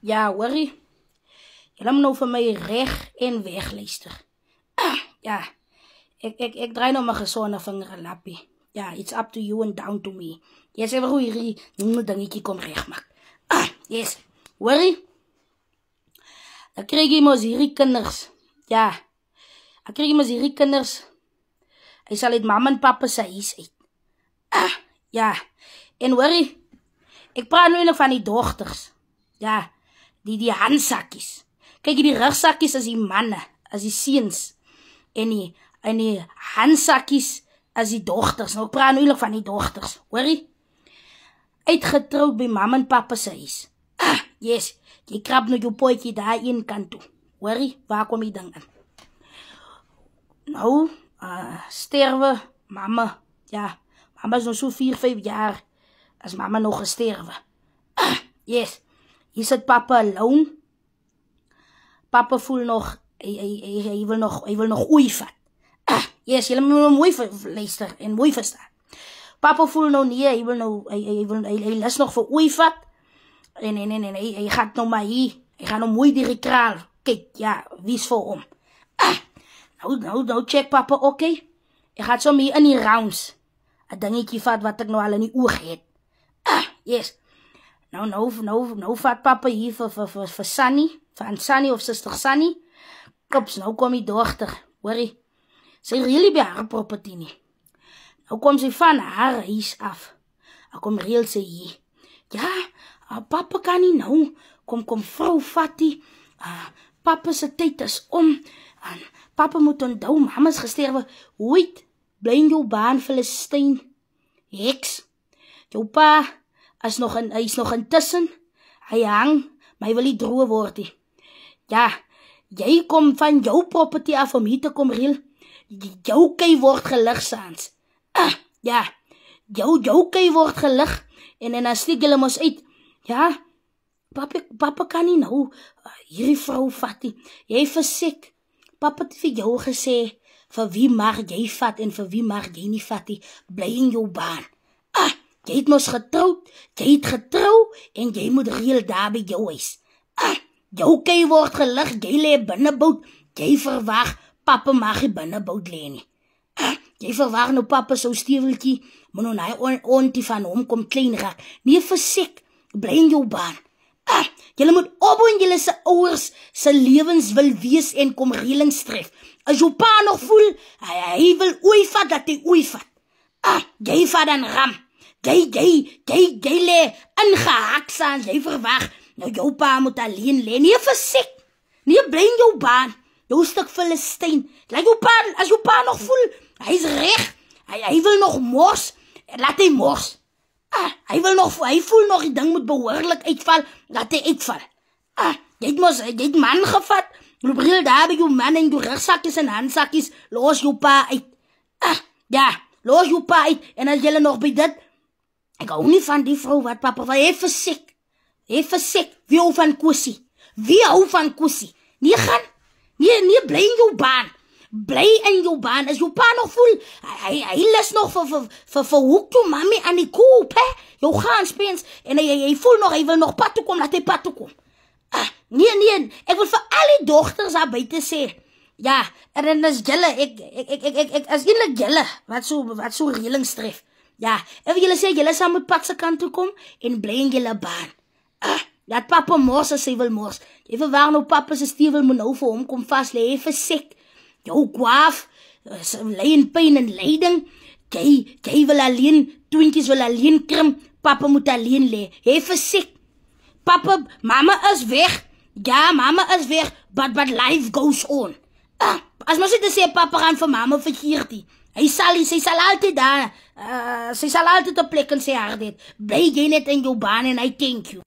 Ja, hoorie. Julle moet nou vir my reg en weg luister. Ja, ek draai nou my gesonde vinger en lappie. Ja, it's up to you and down to me. Jy sê hoe hierdie dingetjie kom regmaak. Yes, hoorie. Dan krijg jy mos hierdie kinders. Ja, dan krijg jy mos hierdie kinders. Hy sal uit mama en papa se huis uit. Ja, en hoorie, ek praat nou eintlik van die dogters. Ja, die handsakkies. Kyk, die rugsakkies is die manne, as die seuns. En die handsakkies as die dogters. Nou, ek praat nou eintlik van die dogters, hoorie? Uitgetroud by mama en papa se huis. Yes, jy krap nou jou potjie daar een kant toe. Hoorie, waar kom die ding in? Nou, sterwe mama. Ja, mama is nou so 4-5 jaar as mama nog gesterwe. Yes, hier sit papa alone. Papa voel nog, hy wil nog oei vat. Yes, julle moet nou mooi luister en mooi verstaan. Papa voel nou nie, hy lus nog vir oei vat. En hy gaat nou maar hier, hy gaan nou mooi die kraal. Kyk, ja, wie is vir hom? Nou check papa, oké. Hy gaat so mee in die rounds. 'n dingetje vat wat ek nou al in die oog het. Yes. Nou vat papa hier vir Sunny, van Sunny of Suster Sunny. Kops, nou kom die dochter, hoorie. Sy really by haar property nie. Nou kom sy van haar huis af. Nou kom reel sy hier. Ja, papa kan nie nou. Kom vrou vat die. Papa se tyd is om. Papa moet onthou, mama is gesterwe. Hoeit, bly in jou baan, Filistyn. Heks. Jou pa hy is nog intussen. Hy hang, maar hy wil nie droog word nie. Ja, jy kom van jou property af om hier te kom reel. Jou kei word gelig saans. Ja, jou kei word gelig. En dan steek julle mos uit. Ja, papa kan nie nou hierdie vrou vat nie. Jy versek. Papa het vir jou gesê, vir wie mag jy vat en vir wie mag jy nie vat nie. Bly in jou baan. Jy het mos getroud. Jy het getrou en jy moet reel daar by jou huis. Jou kei word gelig, jy lê binnebout. Jy verwag, papa mag nie binnebout lê nie. Jy verwag nou papa so steeweltjie, moet nou na ontie van hom kom klein raak. Nie versek, bly in jou baan. Julle moet opbou julle se ouers se lewens wil wees en kom reëlings tref. As jou pa nog voel, hy wil oei vat, dat hy oei vat. Jy vat dan ram. Jy lê ingehak saans, jy verwag, nou jou pa moet alleen lê. Nie versek, nie bly in jou baan. Jou stuk Filistyn. As jou pa nog voel, hy is reg, hy wil nog mors, laat hy mors. Hy voel nog die ding moet behoorlik uitval, laat hy uitval. Jy het man gevat, loop reel daar by jou man en jou rugsakkies en handsakkies, los jou pa uit. Ja, los jou pa uit, en as jylle nog by dit, ek hou nie van die vrou wat papa, hy versek, wie hou van Kosie, nie gaan, nie bly in jou baan, bly in jou baan, as jou pa nog voel, hy lus nog vir hoek toe mami aan die koop, jou gaan spens, en hy voel nog, hy wil nog pad toe kom, laat hy pad toe kom. Nee, ek wil vir al die dogters daar buiten sê, ja, en as jylle, ek as eindelijk jylle, wat so reëlings tref, ja, en jylle sê, jylle sal moet pad se kant toe kom, en bly in jylle baan. Laat papa mors as hy wil mors, jy verwaar nou papa se steewel moet nou vir hom kom vast, hy versek, jou kwaaf, lei in pyn en leiding, jy wil alleen, twintjies wil alleen krim, papa moet alleen lê, hy versek, papa, mama is weg, ja, mama is weg, but life goes on. As mos dit sê, papa gaan vir mama verkeerd nie, sy sal altyd daar, sy sal altyd op plek in sy hart het, bly jy net in jou baan en I thank you.